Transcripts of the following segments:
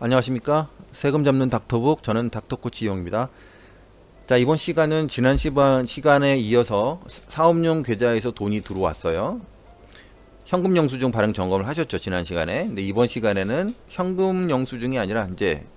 안녕하십니까? 세금 잡는 닥터북, 저는 닥터코치 이용입니다. 자, 이번 시간은 지난 시간에 이어서 사업용 계좌에서 돈이 들어왔어요. 현금 영수증 발행 점검을 하셨죠, 지난 시간에. 근데 이번 시간에는 현금 영수증이 아니라 이제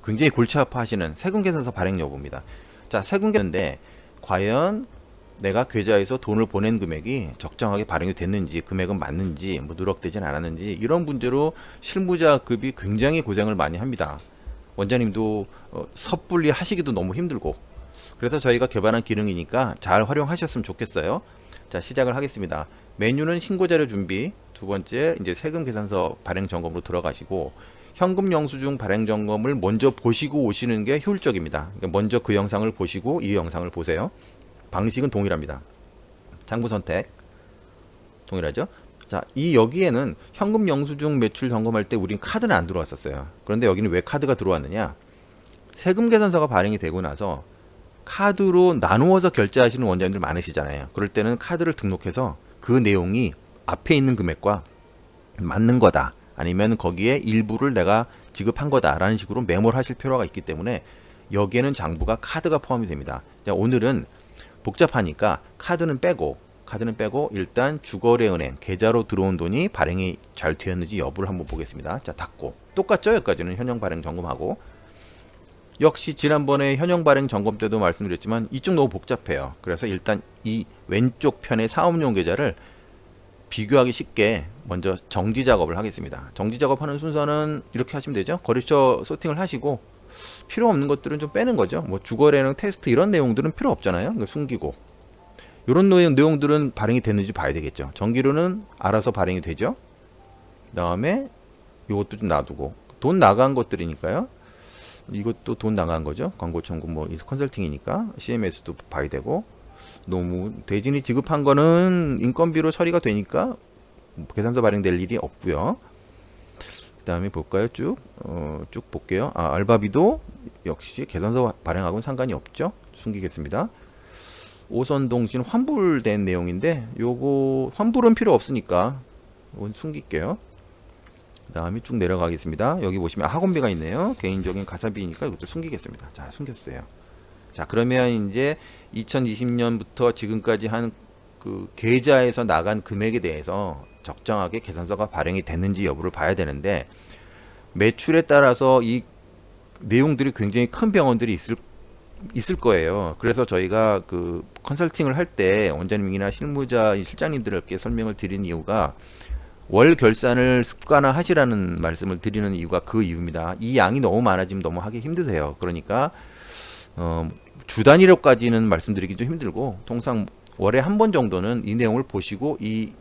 굉장히 골치 아파하시는 세금 계산서 발행 여부입니다. 자, 세금 계산인데 과연 내가 계좌에서 돈을 보낸 금액이 적정하게 발행이 됐는지, 금액은 맞는지, 뭐 누락되진 않았는지, 이런 문제로 실무자급이 굉장히 고생을 많이 합니다. 원장님도 섣불리 하시기도 너무 힘들고, 그래서 저희가 개발한 기능이니까 잘 활용하셨으면 좋겠어요. 자, 시작을 하겠습니다. 메뉴는 신고자료 준비, 두 번째 이제 세금 계산서 발행 점검으로 들어가시고, 현금 영수증 발행 점검을 먼저 보시고 오시는 게 효율적입니다. 그러니까 먼저 그 영상을 보시고 이 영상을 보세요. 방식은 동일합니다. 장부 선택 동일하죠? 자, 이 여기에는 현금 영수증 매출 점검할 때 우린 카드는 안 들어왔었어요. 그런데 여기는 왜 카드가 들어왔느냐? 세금 계산서가 발행이 되고 나서 카드로 나누어서 결제하시는 원장님들 많으시잖아요. 그럴 때는 카드를 등록해서 그 내용이 앞에 있는 금액과 맞는 거다, 아니면 거기에 일부를 내가 지급한 거다라는 식으로 메모를 하실 필요가 있기 때문에 여기에는 장부가 카드가 포함이 됩니다. 자, 오늘은 복잡하니까 카드는 빼고 일단 주거래은행 계좌로 들어온 돈이 발행이 잘 되었는지 여부를 한번 보겠습니다. 자, 닫고. 똑같죠? 여기까지는 현형 발행 점검하고. 역시 지난번에 현형 발행 점검 때도 말씀드렸지만 이쪽 너무 복잡해요. 그래서 일단 이 왼쪽 편의 사업용 계좌를 비교하기 쉽게 먼저 정지 작업을 하겠습니다. 정지 작업하는 순서는 이렇게 하시면 되죠. 거래처 소팅을 하시고 필요 없는 것들은 좀 빼는 거죠. 뭐 주거래능 테스트 이런 내용들은 필요 없잖아요. 숨기고 이런 내용들은 발행이 됐는지 봐야 되겠죠. 정기로는 알아서 발행이 되죠. 그 다음에 이것도 좀 놔두고, 돈 나간 것들이니까요. 이것도 돈 나간 거죠. 광고 청구 뭐 컨설팅이니까 CMS도 봐야 되고, 너무 대진이 지급한 거는 인건비로 처리가 되니까 계산서 발행될 일이 없고요. 그 다음에 볼까요? 쭉 볼게요. 알바비도 역시 계산서 발행하고는 상관이 없죠. 숨기겠습니다. 오선동신 환불된 내용인데 요거 환불은 필요 없으니까 이건 숨길게요. 그 다음에 쭉 내려가겠습니다. 여기 보시면 학원비가 있네요. 개인적인 가사비니까 이것도 숨기겠습니다. 자, 숨겼어요. 자, 그러면 이제 2020년부터 지금까지 한 그 계좌에서 나간 금액에 대해서 적정하게 계산서가 발행이 됐는지 여부를 봐야 되는데, 매출에 따라서 이 내용들이 굉장히 큰 병원들이 있을 거예요. 그래서 저희가 그 컨설팅을 할 때 원장님이나 실무자, 실장님들께 설명을 드린 이유가 월 결산을 습관화 하시라는 말씀을 드리는 이유가 그 이유입니다. 이 양이 너무 많아지면 너무 하기 힘드세요. 그러니까 주 단위로까지는 말씀드리기 좀 힘들고, 통상 월에 한 번 정도는 이 내용을 보시고 이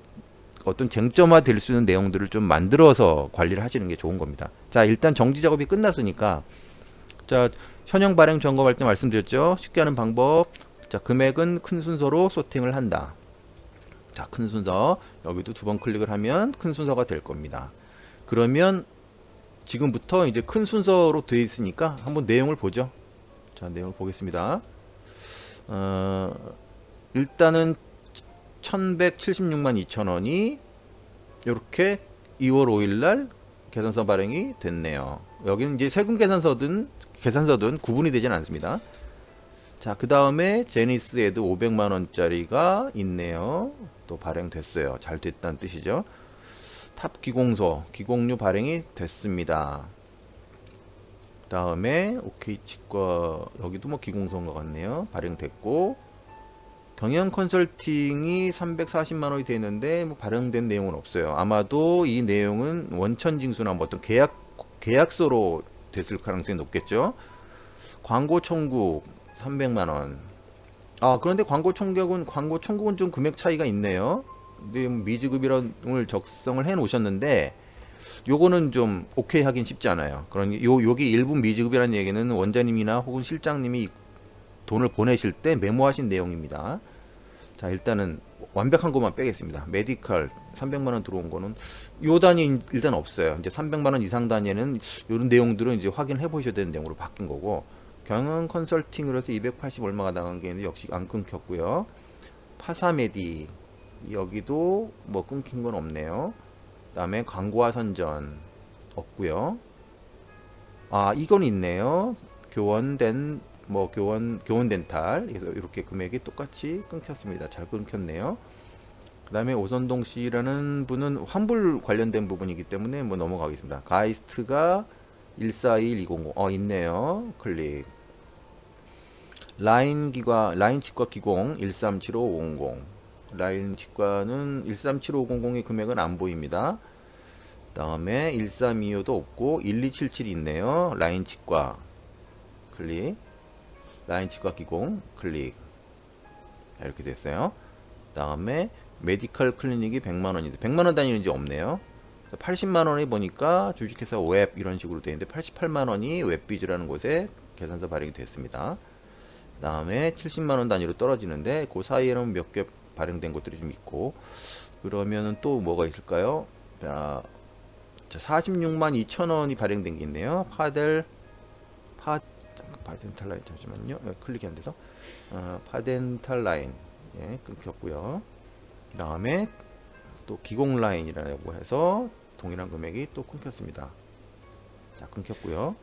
어떤 쟁점화 될 수 있는 내용들을 좀 만들어서 관리를 하시는 게 좋은 겁니다. 자, 일단 정지 작업이 끝났으니까, 자, 현형 발행 점검할 때 말씀드렸죠. 쉽게 하는 방법. 자, 금액은 큰 순서로 소팅을 한다. 자, 큰 순서. 여기도 두 번 클릭을 하면 큰 순서가 될 겁니다. 그러면 지금부터 이제 큰 순서로 되어 있으니까 한번 내용을 보죠. 자, 내용을 보겠습니다. 일단은 1176만 2천원이 이렇게 2월 5일날 계산서 발행이 됐네요. 여기는 이제 세금 계산서든 구분이 되진 않습니다. 자, 그 다음에 제니스에도 500만원짜리가 있네요. 또 발행됐어요. 잘 됐다는 뜻이죠. 탑 기공료 발행이 됐습니다. 그 다음에 OK 치과, 여기도 뭐 기공소인 것 같네요. 발행됐고, 경영 컨설팅이 340만원이 되는데 뭐 발행된 내용은 없어요. 아마도 이 내용은 원천징수나 뭐 어떤 계약서로 됐을 가능성이 높겠죠. 광고 청구 300만원. 그런데 광고 청구는 좀 금액 차이가 있네요. 근데 미지급이라는 적성을 해 놓으셨는데 요거는 좀 오케이 하긴 쉽지 않아요. 그러니 여기 일부 미지급이라는 얘기는 원장님이나 혹은 실장님이 돈을 보내실 때 메모하신 내용입니다. 자, 일단은 완벽한 것만 빼겠습니다. 메디컬 300만원 들어온 거는 요 단위 일단 없어요. 이제 300만원 이상 단위에는 이런 내용들은 이제 확인해 보셔야 되는 내용으로 바뀐 거고, 경영 컨설팅으로 해서 280 얼마가 나간 게 있는데 역시 안 끊겼고요. 파사메디 여기도 뭐 끊긴 건 없네요. 그 다음에 광고와 선전 없고요. 아, 이건 있네요. 교원된 뭐 교원 덴탈. 그래서 이렇게 금액이 똑같이 끊겼습니다. 잘 끊겼네요. 그다음에 오선동 씨라는 분은 환불 관련된 부분이기 때문에 뭐 넘어가겠습니다. 가이스트가 142100 있네요. 클릭. 라인 치과 기공 1375500. 라인 치과는 1375500의 금액은 안 보입니다. 다음에 1325도 없고 1277 있네요. 라인 치과 클릭. 라인 치과 기공 클릭. 이렇게 됐어요. 다음에 메디컬 클리닉이 100만원인데 100만원 단위는 없네요. 80만원에 보니까 주식회사 웹 이런 식으로 되어 있는데 88만원이 웹비즈라는 곳에 계산서 발행이 됐습니다. 그 다음에 70만원 단위로 떨어지는데 그 사이에는 몇 개 발행된 것들이 좀 있고, 그러면은 또 뭐가 있을까요? 자, 46만 2천원이 발행된 게 있네요. 파덴탈 라인, 잠시만요. 클릭이 안 돼서. 파덴탈 라인. 예, 끊겼고요. 그 다음에 또 기공 라인이라고 해서 동일한 금액이 또 끊겼습니다. 자, 끊겼고요.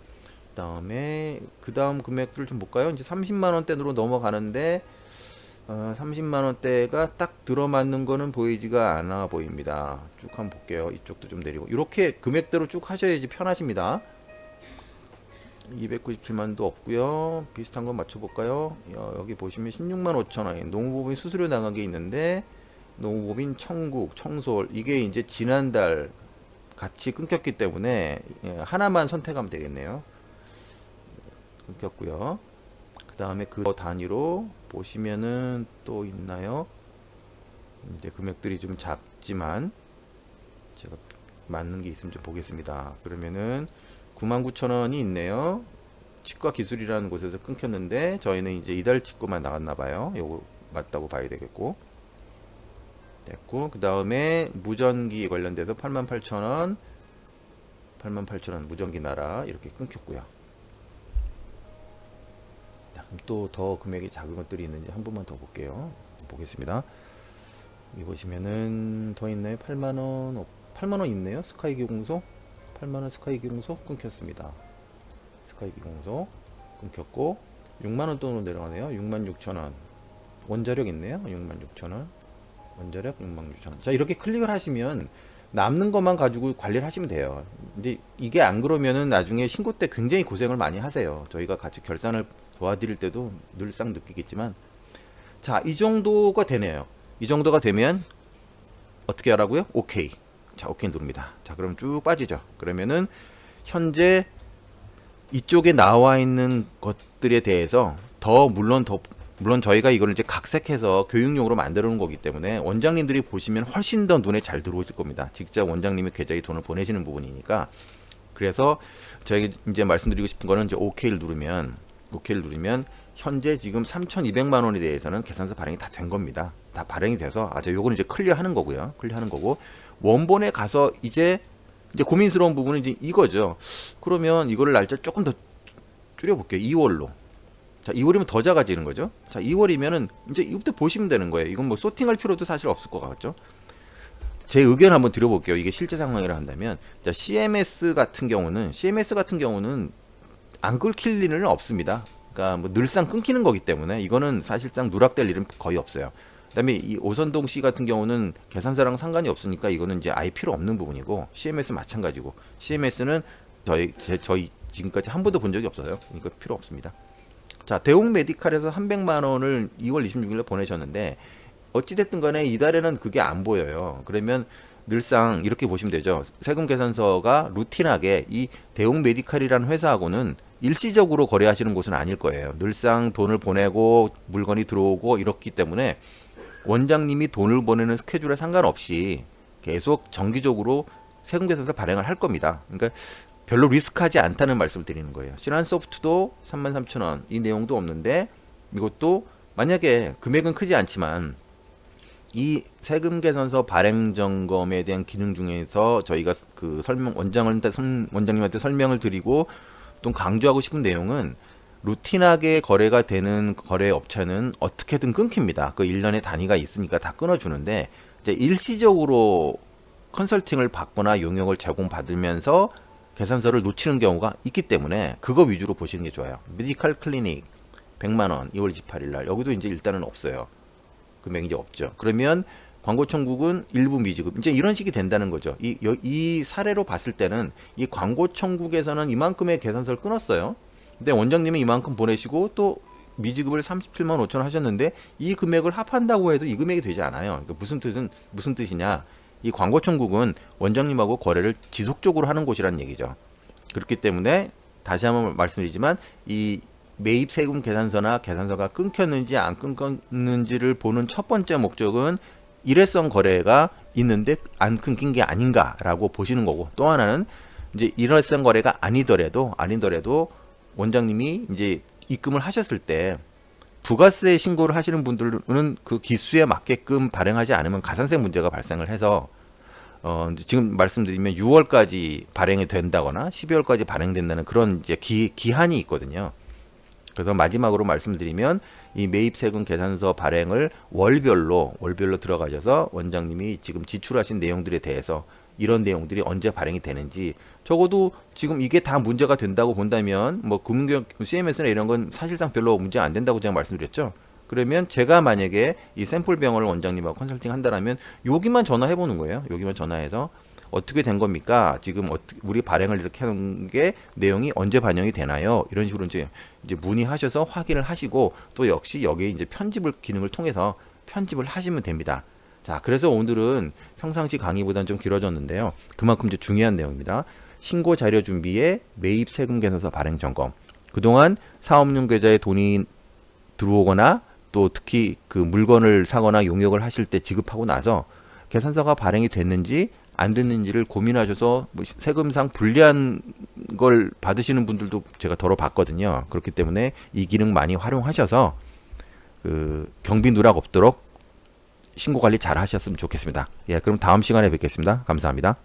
그다음에 그 다음 금액들을 좀 볼까요? 이제 30만 원대로 넘어가는데 30만 원대가 딱 들어맞는 거는 보이지가 않아 보입니다. 쭉 한번 볼게요. 이쪽도 좀 내리고 이렇게 금액대로 쭉 하셔야지 편하십니다. 297만도 없고요. 비슷한 거 맞춰볼까요? 여기 보시면 16만 5천 원 농무법인 수수료 나간 게 있는데 농무법인 청국, 청솔 이게 이제 지난달 같이 끊겼기 때문에 하나만 선택하면 되겠네요. 끊겼고요. 그 다음에 그 단위로 보시면은 또 있나요? 이제 금액들이 좀 작지만 제가 맞는 게 있으면 좀 보겠습니다. 그러면은 99,000원이 있네요. 치과 기술이라는 곳에서 끊겼는데 저희는 이제 이달 치과만 나갔나 봐요. 요거 맞다고 봐야 되겠고. 됐고, 그 다음에 무전기 관련돼서 88,000원, 88,000원 무전기 나라 이렇게 끊겼고요. 또 더 금액이 작은 것들이 있는지 한 번만 더 볼게요. 보겠습니다. 여기 보시면은 더 있나요? 8만원, 8만원 있네요. 스카이 기공소 8만원 스카이 기공소 끊겼습니다. 스카이 기공소 끊겼고 6만원 돈으로 내려가네요. 66,000원 원자력 있네요. 66,000원 원자력 66,000원. 자, 이렇게 클릭을 하시면 남는 것만 가지고 관리를 하시면 돼요. 근데 이게 안 그러면은 나중에 신고 때 굉장히 고생을 많이 하세요. 저희가 같이 결산을 도와드릴 때도 늘상 느끼겠지만, 자, 이 정도가 되네요. 이 정도가 되면 어떻게 하라고요? 오케이. 자, 오케이 누릅니다. 자, 그럼 쭉 빠지죠. 그러면은 현재 이쪽에 나와 있는 것들에 대해서 물론 저희가 이걸 이제 각색해서 교육용으로 만들어 놓은 거기 때문에 원장님들이 보시면 훨씬 더 눈에 잘 들어오실 겁니다. 직접 원장님이 계좌에 돈을 보내시는 부분이니까. 그래서 저희 이제 말씀드리고 싶은 거는 이제 오케이를 누르면 현재 지금 3,200만 원에 대해서는 계산서 발행이 다 된 겁니다. 다 발행이 돼서 요거는 이제 클리어하는 거고요. 클리어하는 거고, 원본에 가서 이제 고민스러운 부분은 이제 이거죠. 그러면 이거를 날짜 조금 더 줄여볼게요. 2월로. 자, 2월이면 더 작아지는 거죠. 자, 2월이면은 이제 이부터 보시면 되는 거예요. 이건 뭐 소팅할 필요도 사실 없을 것 같죠. 제 의견 한번 드려볼게요. 이게 실제 상황이라 한다면, 자, CMS 같은 경우는 안 끊길 일은 없습니다. 그러니까 뭐 늘상 끊기는 거기 때문에 이거는 사실상 누락될 일은 거의 없어요. 그다음에 이 오선동 씨 같은 경우는 계산서랑 상관이 없으니까 이거는 이제 아예 필요 없는 부분이고, CMS 마찬가지고, CMS는 저희 지금까지 한 번도 본 적이 없어요. 그러니까 필요 없습니다. 자, 대웅 메디칼에서 300만 원을 2월 26일에 보내셨는데 어찌됐든 간에 이달에는 그게 안 보여요. 그러면 늘상 이렇게 보시면 되죠. 세금 계산서가 루틴하게 이 대웅 메디칼이라는 회사하고는 일시적으로 거래하시는 곳은 아닐 거예요. 늘상 돈을 보내고 물건이 들어오고 이렇기 때문에 원장님이 돈을 보내는 스케줄에 상관없이 계속 정기적으로 세금 계산서 발행을 할 겁니다. 그러니까 별로 리스크하지 않다는 말씀을 드리는 거예요. 신한소프트도 33,000원 이 내용도 없는데, 이것도 만약에 금액은 크지 않지만 이 세금 계산서 발행 점검에 대한 기능 중에서 저희가 그 원장님한테 설명을 드리고 또 강조하고 싶은 내용은, 루틴하게 거래가 되는 거래 업체는 어떻게든 끊깁니다. 그 1년의 단위가 있으니까 다 끊어주는데, 이제 일시적으로 컨설팅을 받거나 용역을 제공받으면서 계산서를 놓치는 경우가 있기 때문에 그거 위주로 보시는 게 좋아요. 메디컬 클리닉 100만원 2월 28일 날 여기도 이제 일단은 없어요. 금액이 이제 없죠. 그러면 광고 청구는 일부 미지급 이제 이런 식이 된다는 거죠. 이 사례로 봤을 때는 이 광고 청구에서는 이만큼의 계산서를 끊었어요. 근데 원장님이 이만큼 보내시고 또 미지급을 37만 5천 하셨는데 이 금액을 합한다고 해도 이 금액이 되지 않아요. 그러니까 무슨 뜻이냐? 이 광고 청구는 원장님하고 거래를 지속적으로 하는 곳이라는 얘기죠. 그렇기 때문에 다시 한번 말씀드리지만 이 매입 세금 계산서나 계산서가 끊겼는지 안 끊겼는지를 보는 첫 번째 목적은 일회성 거래가 있는데 안 끊긴 게 아닌가라고 보시는 거고, 또 하나는 이제 일회성 거래가 아니더라도 원장님이 이제 입금을 하셨을 때 부가세 신고를 하시는 분들은 그 기수에 맞게끔 발행하지 않으면 가산세 문제가 발생을 해서 지금 말씀드리면 6월까지 발행이 된다거나 12월까지 발행된다는 그런 이제 기한이 있거든요. 그래서 마지막으로 말씀드리면 이 매입세금 계산서 발행을 월별로 들어가셔서 원장님이 지금 지출하신 내용들에 대해서 이런 내용들이 언제 발행이 되는지, 적어도 지금 이게 다 문제가 된다고 본다면 뭐 금융 CMS나 이런 건 사실상 별로 문제 안 된다고 제가 말씀드렸죠. 그러면 제가 만약에 이 샘플 병원을 원장님하고 컨설팅 한다라면 여기만 전화해 보는 거예요. 여기만 전화해서 어떻게 된 겁니까? 지금 우리 발행을 이렇게 하는 게 내용이 언제 반영이 되나요? 이런 식으로 이제 문의하셔서 확인을 하시고, 또 역시 여기에 이제 편집을 기능을 통해서 편집을 하시면 됩니다. 자, 그래서 오늘은 평상시 강의보다는 좀 길어졌는데요. 그만큼 이제 중요한 내용입니다. 신고 자료 준비에 매입 세금 계산서 발행 점검. 그동안 사업용 계좌에 돈이 들어오거나 또 특히 그 물건을 사거나 용역을 하실 때 지급하고 나서 계산서가 발행이 됐는지 안 됐는지를 고민하셔서 뭐 세금상 불리한 걸 받으시는 분들도 제가 덜어 봤거든요. 그렇기 때문에 이 기능 많이 활용하셔서 그 경비 누락 없도록 신고 관리 잘 하셨으면 좋겠습니다. 예, 그럼 다음 시간에 뵙겠습니다. 감사합니다.